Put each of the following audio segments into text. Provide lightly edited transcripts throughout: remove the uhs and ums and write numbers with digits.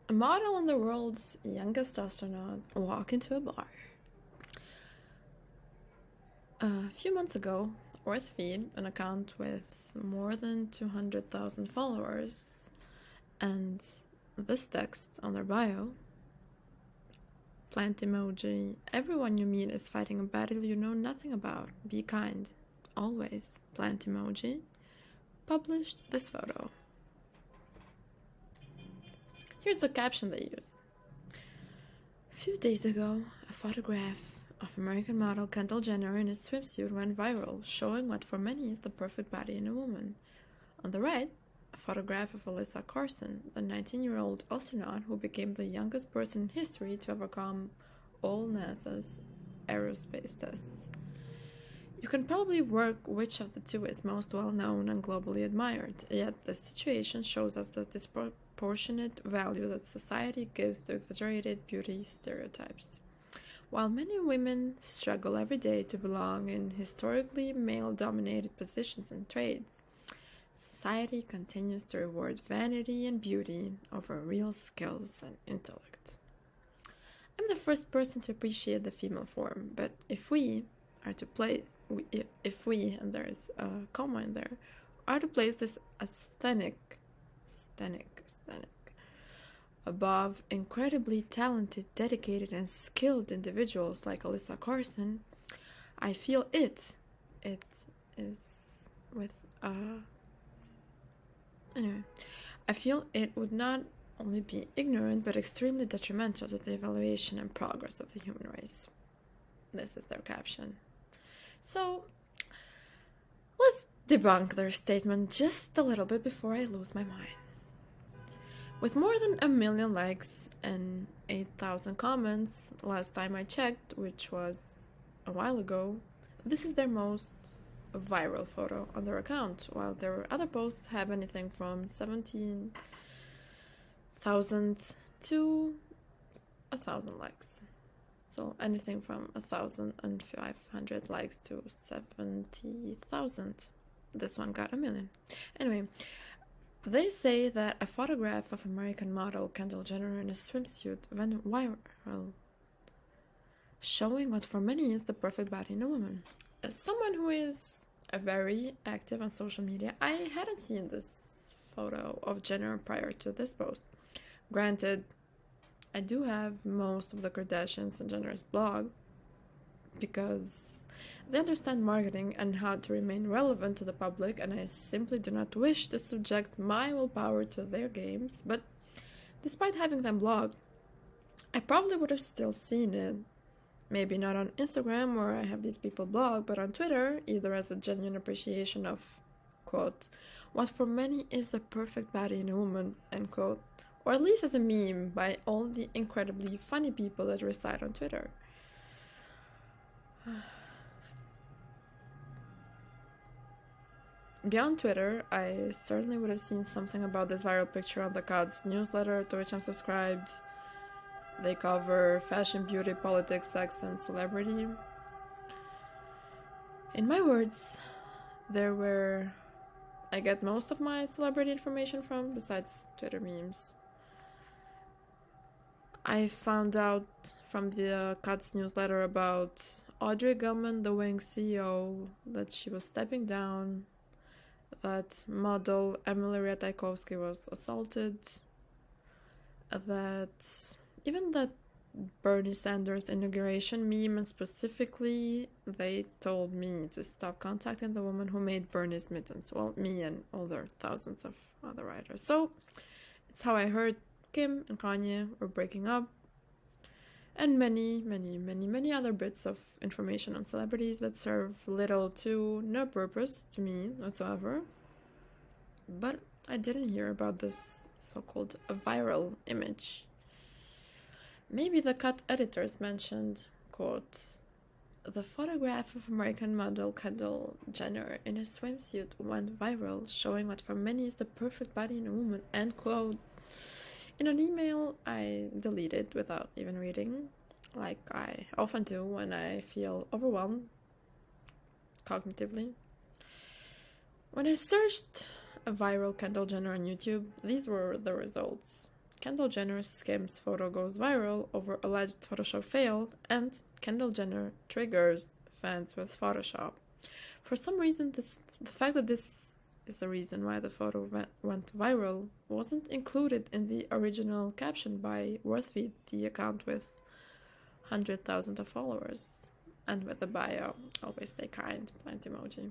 A model and the world's youngest astronaut walk into a bar. A few months ago, worthfeed, an account with more than 200,000 followers, and this text on their bio, plant emoji, everyone you meet is fighting a battle you know nothing about. Be kind. Always. Plant emoji. Published this photo. Here's the caption they used. A few days ago, a photograph of American model Kendall Jenner in a swimsuit went viral, showing what for many is the perfect body in a woman. On the right, a photograph of Alyssa Carson, the 19-year-old astronaut who became the youngest person in history to overcome all NASA's aerospace tests. You can probably work which of the two is most well-known and globally admired, yet this situation shows us the disproportionate value that society gives to exaggerated beauty stereotypes. While many women struggle every day to belong in historically male-dominated positions and trades, society continues to reward vanity and beauty over real skills and intellect. I'm the first person to appreciate the female form, but if we, and there's a comma in there, are to place this aesthetic above incredibly talented, dedicated, and skilled individuals like Alyssa Carson, I feel it is with anyway, I feel it would not only be ignorant but extremely detrimental to the evaluation and progress of the human race. This is their caption. So let's debunk their statement just a little bit before I lose my mind. With more than 1 million likes and 8,000 comments last time I checked, which was a while ago, this is their most viral photo on their account, while their other posts have anything from 17,000 to 1,000 likes. So anything from 1,500 likes to 70,000. This one got 1 million. Anyway, they say that a photograph of American model Kendall Jenner in a swimsuit went viral, showing what for many is the perfect body in a woman. As someone who is very active on social media, I hadn't seen this photo of Jenner prior to this post. Granted, I do have most of the Kardashians and Jenner's blog because they understand marketing and how to remain relevant to the public, and I simply do not wish to subject my willpower to their games. But despite having them blog, I probably would have still seen it. Maybe not on Instagram where I have these people blog, but on Twitter, either as a genuine appreciation of, quote, what for many is the perfect body in a woman, end quote, or at least as a meme by all the incredibly funny people that reside on Twitter. Beyond Twitter, I certainly would have seen something about this viral picture on the Cod's newsletter to which I'm subscribed. They cover fashion, beauty, politics, sex, and celebrity. In my words, there where I get most of my celebrity information from, besides Twitter memes. I found out from the Cod's newsletter about Audrey Gilman, the Wing CEO, that she was stepping down, that model Emily Ratajkowski was assaulted, that even that Bernie Sanders inauguration meme, and specifically they told me to stop contacting the woman who made Bernie's mittens. Well, me and other thousands of other writers. So it's how I heard Kim and Kanye were breaking up, and many other bits of information on celebrities that serve little to no purpose to me whatsoever. But I didn't hear about this so-called viral image. Maybe the cut editors mentioned, quote, the photograph of American model Kendall Jenner in a swimsuit went viral, showing what for many is the perfect body in a woman, end quote. In an email I deleted without even reading, like I often do when I feel overwhelmed cognitively. When I searched a viral Kendall Jenner on YouTube, these were the results. Kendall Jenner's Skims photo goes viral over alleged Photoshop fail, and Kendall Jenner triggers fans with Photoshop. For some reason, the fact that this is the reason why the photo went viral wasn't included in the original caption by worthfeed, the account with 100,000 of followers, and with the bio, always stay kind, plant emoji.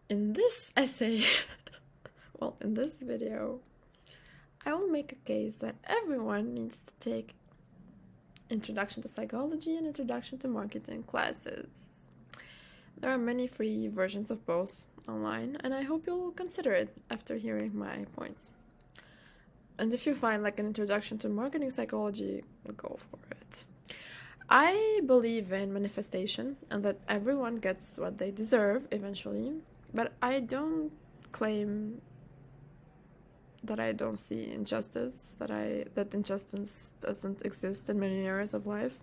In this essay, well, in this video, I will make a case that everyone needs to take Introduction to Psychology and Introduction to Marketing classes. There are many free versions of both online, and I hope you'll consider it after hearing my points. And if you find like an Introduction to Marketing Psychology, go for it. I believe in manifestation and that everyone gets what they deserve eventually, but I don't claim that I don't see injustice, that injustice doesn't exist in many areas of life.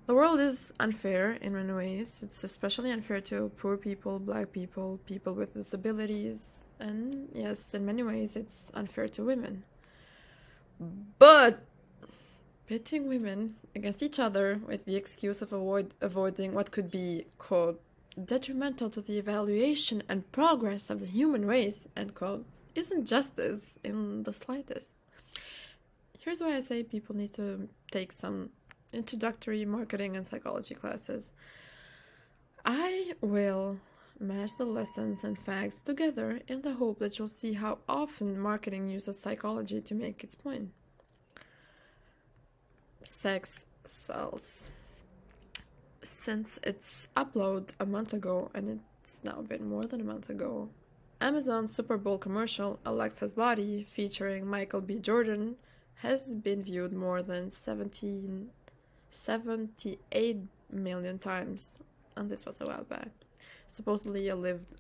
The world is unfair in many ways. It's especially unfair to poor people, black people, people with disabilities, and yes, in many ways it's unfair to women. But pitting women against each other with the excuse of avoiding what could be, quote, detrimental to the evaluation and progress of the human race, end quote, isn't justice in the slightest. Here's why I say people need to take some introductory marketing and psychology classes. I will mash the lessons and facts together in the hope that you'll see how often marketing uses psychology to make its point. Sex sells. Since its upload a month ago, and it's now been more than a month ago, Amazon's Super Bowl commercial, Alexa's Body, featuring Michael B. Jordan, has been viewed more than 78 million times, and this was a while back. Supposedly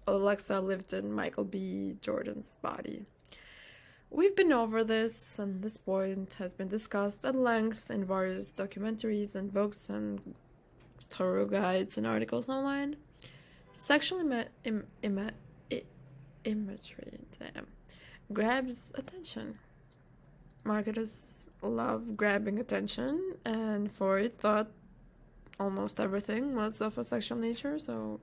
Alexa lived in Michael B. Jordan's body. We've been over this, and this point has been discussed at length in various documentaries and books and thorough guides and articles online. Sexual imagery grabs attention. Marketers love grabbing attention, and Freud thought almost everything was of a sexual nature, so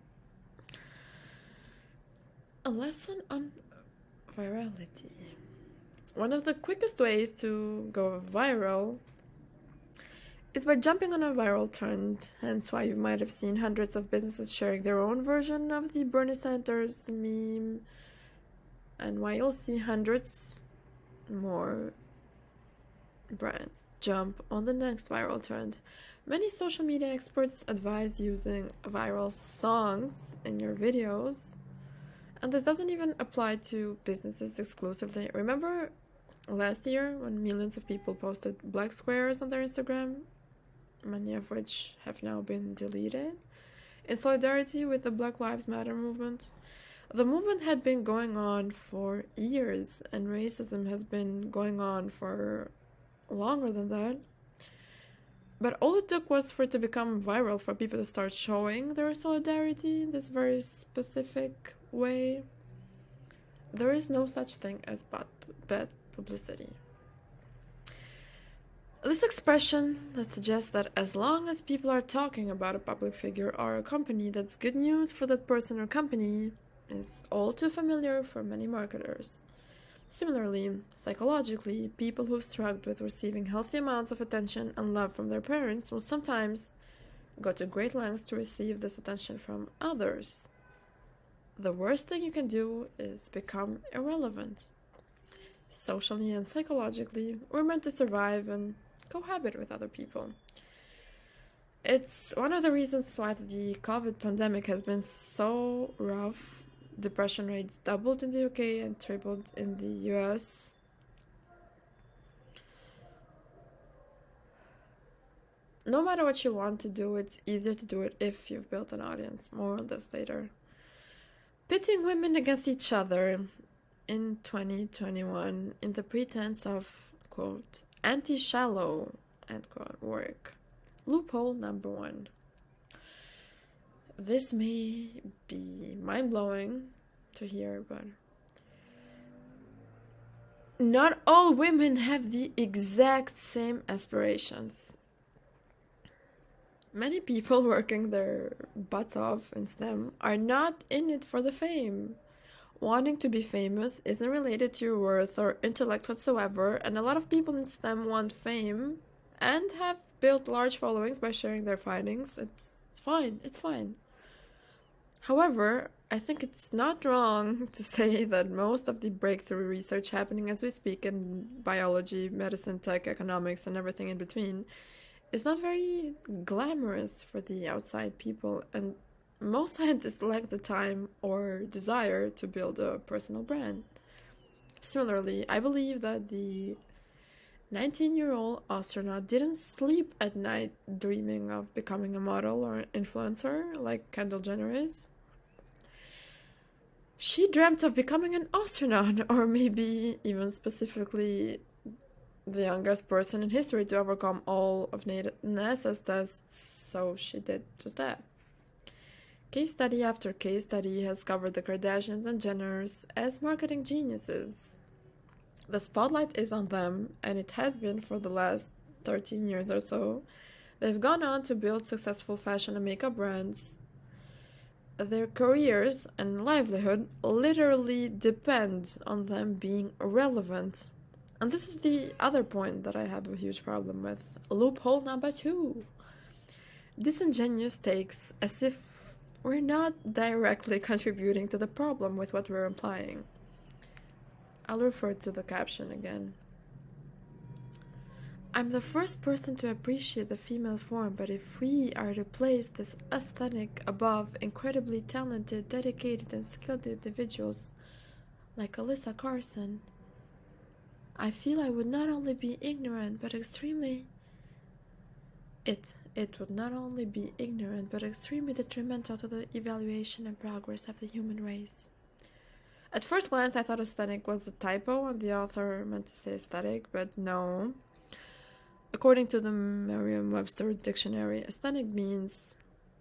a lesson on virality. One of the quickest ways to go viral is by jumping on a viral trend, hence why you might have seen hundreds of businesses sharing their own version of the Bernie Sanders meme, and why you'll see hundreds more brands jump on the next viral trend. Many social media experts advise using viral songs in your videos, and this doesn't even apply to businesses exclusively. Remember last year when millions of people posted black squares on their Instagram, many of which have now been deleted, in solidarity with the Black Lives Matter movement? The movement had been going on for years, and racism has been going on for longer than that. But all it took was for it to become viral, for people to start showing their solidarity in this very specific way. There is no such thing as bad publicity. This expression that suggests that as long as people are talking about a public figure or a company, that's good news for that person or company, is all too familiar for many marketers. Similarly, psychologically, people who've struggled with receiving healthy amounts of attention and love from their parents will sometimes go to great lengths to receive this attention from others. The worst thing you can do is become irrelevant. Socially and psychologically, we're meant to survive and cohabit with other people. It's one of the reasons why the COVID pandemic has been so rough. Depression rates doubled in the UK and tripled in the US. No matter what you want to do, it's easier to do it if you've built an audience. More on this later. Pitting women against each other in 2021 in the pretense of, quote, anti-shallow, end quote, work. Loophole number 1. This may be mind-blowing, to hear, but not all women have the exact same aspirations. Many people working their butts off in STEM are not in it for the fame. Wanting to be famous isn't related to your worth or intellect whatsoever, and a lot of people in STEM want fame and have built large followings by sharing their findings. It's fine, it's fine. However, I think it's not wrong to say that most of the breakthrough research happening as we speak in biology, medicine, tech, economics, and everything in between is not very glamorous for the outside people, and most scientists lack the time or desire to build a personal brand. Similarly, I believe that the 19-year-old astronaut didn't sleep at night dreaming of becoming a model or an influencer like Kendall Jenner is. She dreamt of becoming an astronaut, or maybe even specifically the youngest person in history to overcome all of NASA's tests, so she did just that. Case study after case study has covered the Kardashians and Jenners as marketing geniuses. The spotlight is on them, and it has been for the last 13 years or so. They've gone on to build successful fashion and makeup brands. Their careers and livelihood literally depend on them being relevant. And this is the other point that I have a huge problem with. Loophole number 2. Disingenuous takes as if we're not directly contributing to the problem with what we're implying. I'll refer to the caption again. I'm the first person to appreciate the female form, but if we are to place this aesthetic above incredibly talented, dedicated, and skilled individuals like Alyssa Carson, I feel I would not only be ignorant, but extremely... It would not only be ignorant, but extremely detrimental to the evaluation and progress of the human race. At first glance, I thought aesthetic was a typo, and the author meant to say aesthetic, but no. According to the Merriam-Webster dictionary, aesthetic means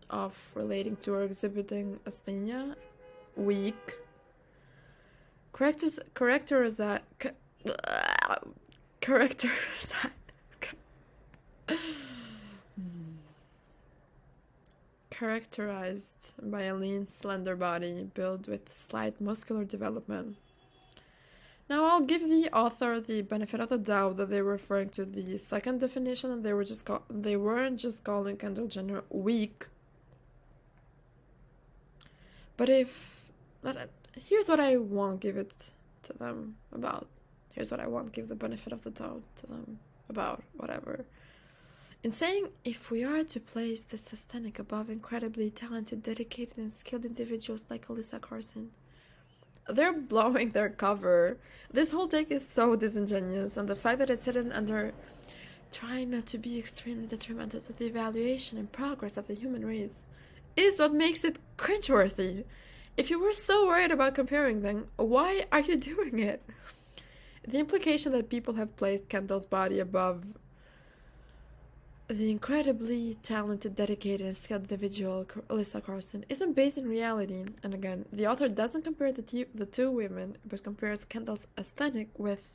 of relating to or exhibiting asthenia, weak, characterized by a lean, slender body built with slight muscular development. Now, I'll give the author the benefit of the doubt that they were referring to the second definition, and they weren't just calling Kendall Jenner weak. But here's what I won't give it to them about. Here's what I won't give the benefit of the doubt to them about, whatever. In saying, if we are to place this aesthetic above incredibly talented, dedicated, and skilled individuals like Alyssa Carson, they're blowing their cover. This whole take is so disingenuous, and the fact that it's hidden under trying not to be extremely detrimental to the evaluation and progress of the human race is what makes it cringeworthy. If you were so worried about comparing them, why are you doing it? The implication that people have placed Kendall's body above the incredibly talented, dedicated, and skilled individual Alyssa Carson isn't based in reality. And again, the author doesn't compare the two women, but compares Kendall's aesthetic with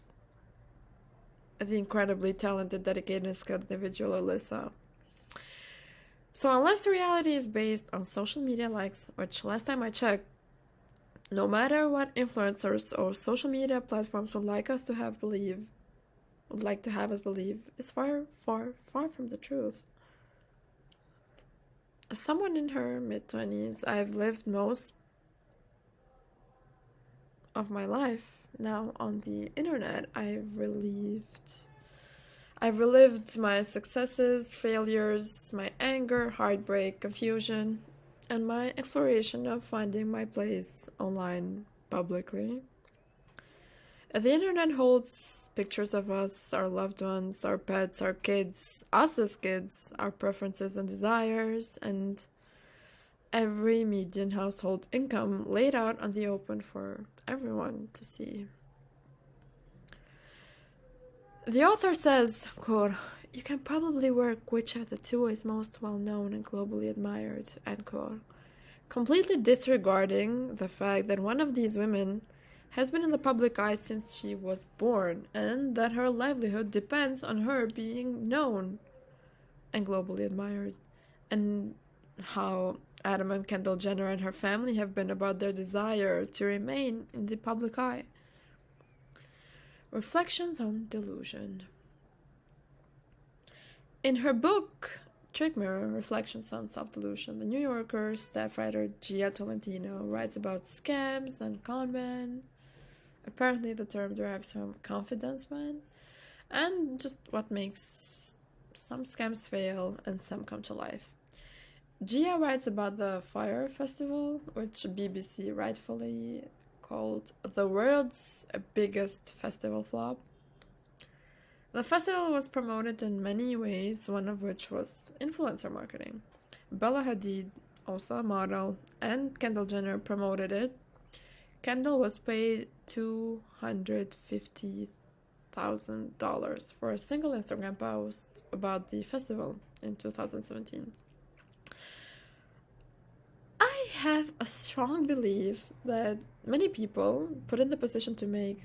the incredibly talented, dedicated, and skilled individual Alyssa. So unless the reality is based on social media likes, which last time I checked, no matter what influencers or social media platforms would like us to have us believe, is far, far, far from the truth. As someone in her mid-20s, I've lived most of my life now on the internet. I've relived my successes, failures, my anger, heartbreak, confusion, and my exploration of finding my place online publicly. The internet holds pictures of us, our loved ones, our pets, our kids, us as kids, our preferences and desires, and every median household income laid out on the open for everyone to see. The author says, quote, "You can probably work which of the two is most well known and globally admired," end quote. completely disregarding the fact that one of these women has been in the public eye since she was born, and that her livelihood depends on her being known and globally admired, and how adamant Kendall Jenner and her family have been about their desire to remain in the public eye. Reflections on Delusion. In her book, Trick Mirror, Reflections on Self-Delusion, the New Yorker staff writer Gia Tolentino writes about scams and con men. Apparently the term derives from confidence man, and just what makes some scams fail and some come to life. Gia writes about the Fire Festival, which BBC rightfully called the world's biggest festival flop. The festival was promoted in many ways, one of which was influencer marketing. Bella Hadid, also a model, and Kendall Jenner promoted it. Kendall was paid $250,000 for a single Instagram post about the festival in 2017. I have a strong belief that many people put in the position to make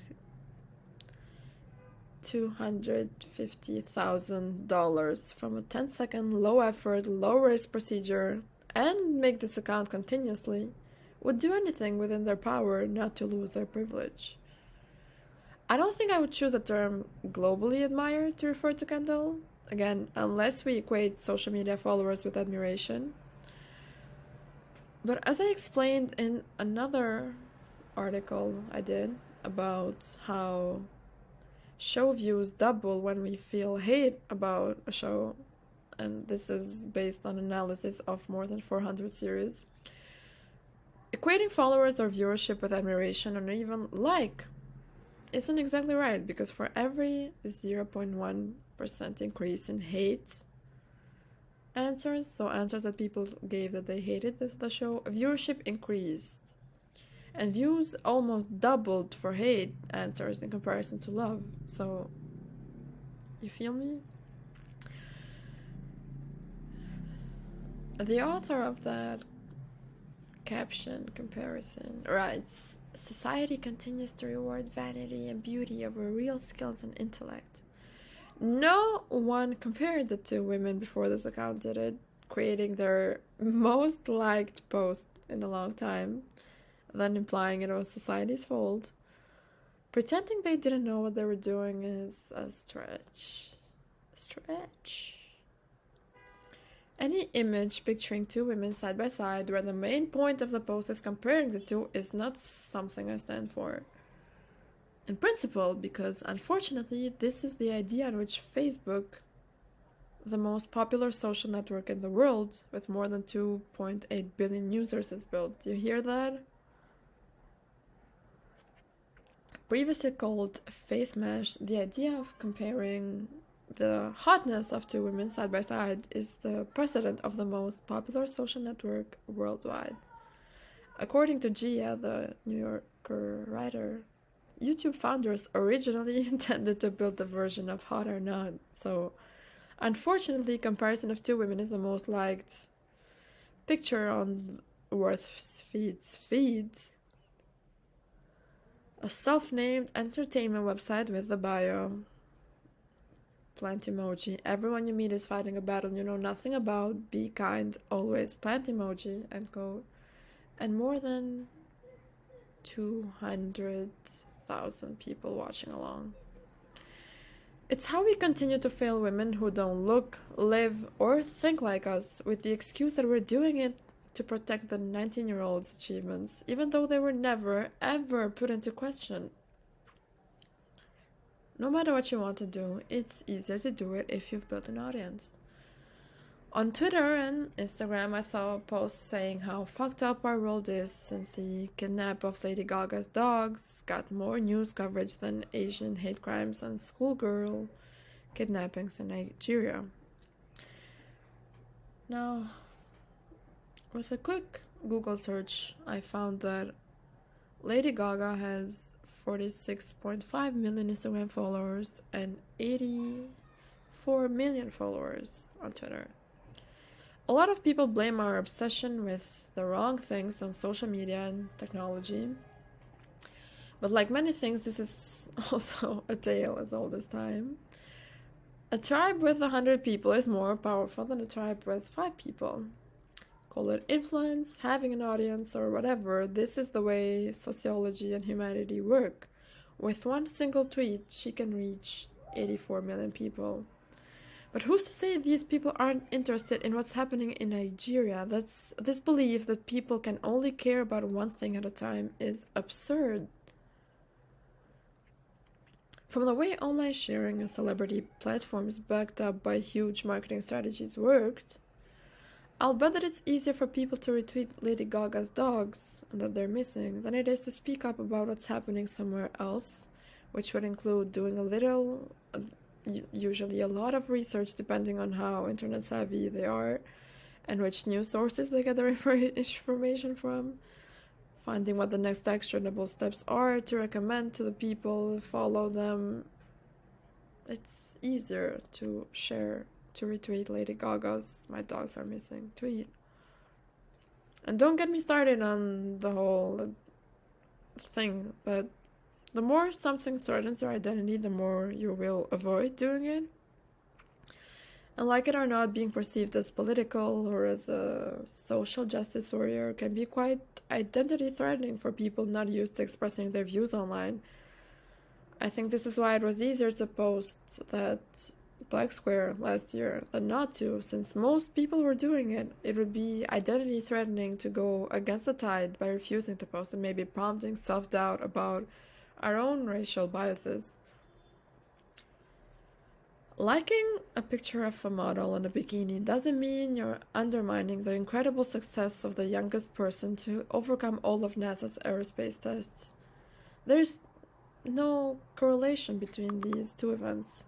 $250,000 from a 10-second, low-effort, low-risk procedure and make this account continuously would do anything within their power not to lose their privilege. I don't think I would choose the term globally admired to refer to Kendall, again, unless we equate social media followers with admiration. But as I explained in another article I did about how show views double when we feel hate about a show, and this is based on analysis of more than 400 series, equating followers or viewership with admiration or even like isn't exactly right, because for every 0.1% increase in hate answers, so answers that people gave that they hated the show, viewership increased. And views almost doubled for hate answers in comparison to love. So, you feel me? The author of that caption comparison writes, "Society continues to reward vanity and beauty over real skills and intellect. No one compared the two women before this account did it, creating their most liked post in a long time, then implying it was society's fault. Pretending they didn't know what they were doing is a stretch. Any image picturing two women side by side where the main point of the post is comparing the two is not something I stand for. In principle, because unfortunately this is the idea on which Facebook, the most popular social network in the world with more than 2.8 billion users, is built. Do you hear that? Previously called face mash, the idea of comparing the hotness of two women side by side is the precedent of the most popular social network worldwide. According to Gia, the New Yorker writer, YouTube founders originally intended to build a version of Hot or Not, so unfortunately comparison of two women is the most liked picture on worthfeed's feed. A self-named entertainment website with the bio, plant emoji, everyone you meet is fighting a battle you know nothing about, be kind, always, plant emoji, end quote, and more than 200,000 people watching along. It's how we continue to fail women who don't look, live, or think like us with the excuse that we're doing it to protect the 19-year-old's achievements, even though they were never, ever put into question. No matter what you want to do, it's easier to do it if you've built an audience. On Twitter and Instagram, I saw posts saying how fucked up our world is since the kidnap of Lady Gaga's dogs got more news coverage than Asian hate crimes and schoolgirl kidnappings in Nigeria. Now, with a quick Google search, I found that Lady Gaga has 46.5 million Instagram followers and 84 million followers on Twitter. A lot of people blame our obsession with the wrong things on social media and technology. But like many things, this is also a tale as old as time. A tribe with 100 people is more powerful than a tribe with 5 people. Call it influence, having an audience, or whatever. This is the way sociology and humanity work. With one single tweet, she can reach 84 million people. But who's to say these people aren't interested in what's happening in Nigeria? This belief that people can only care about one thing at a time is absurd. From the way online sharing and celebrity platforms backed up by huge marketing strategies worked, I'll bet that it's easier for people to retweet Lady Gaga's dogs that they're missing than it is to speak up about what's happening somewhere else, which would include doing a little, usually a lot of research depending on how internet savvy they are and which news sources they get their information from, finding what the next actionable steps are to recommend to the people, follow them. It's easier to share, to retweet Lady Gaga's "My dogs are missing" tweet. And don't get me started on the whole thing, but the more something threatens your identity, the more you will avoid doing it. And like it or not, being perceived as political or as a social justice warrior can be quite identity threatening for people not used to expressing their views online. I think this is why it was easier to post that Black Square last year than not to, since most people were doing it. It would be identity threatening to go against the tide by refusing to post and maybe prompting self-doubt about our own racial biases. Liking a picture of a model in a bikini doesn't mean you're undermining the incredible success of the youngest person to overcome all of NASA's aerospace tests. There's no correlation between these two events.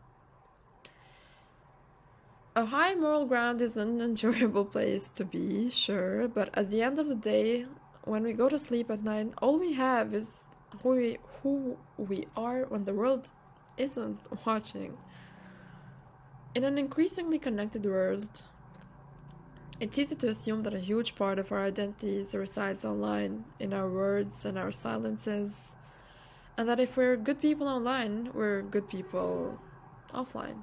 A high moral ground is an enjoyable place to be, sure, but at the end of the day, when we go to sleep at night, all we have is who we are when the world isn't watching. In an increasingly connected world, it's easy to assume that a huge part of our identities resides online, in our words and our silences, and that if we're good people online, we're good people offline.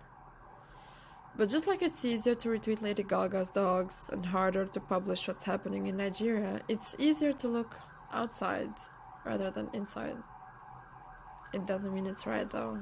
But just like it's easier to retweet Lady Gaga's dogs and harder to publish what's happening in Nigeria, it's easier to look outside rather than inside. It doesn't mean it's right, though.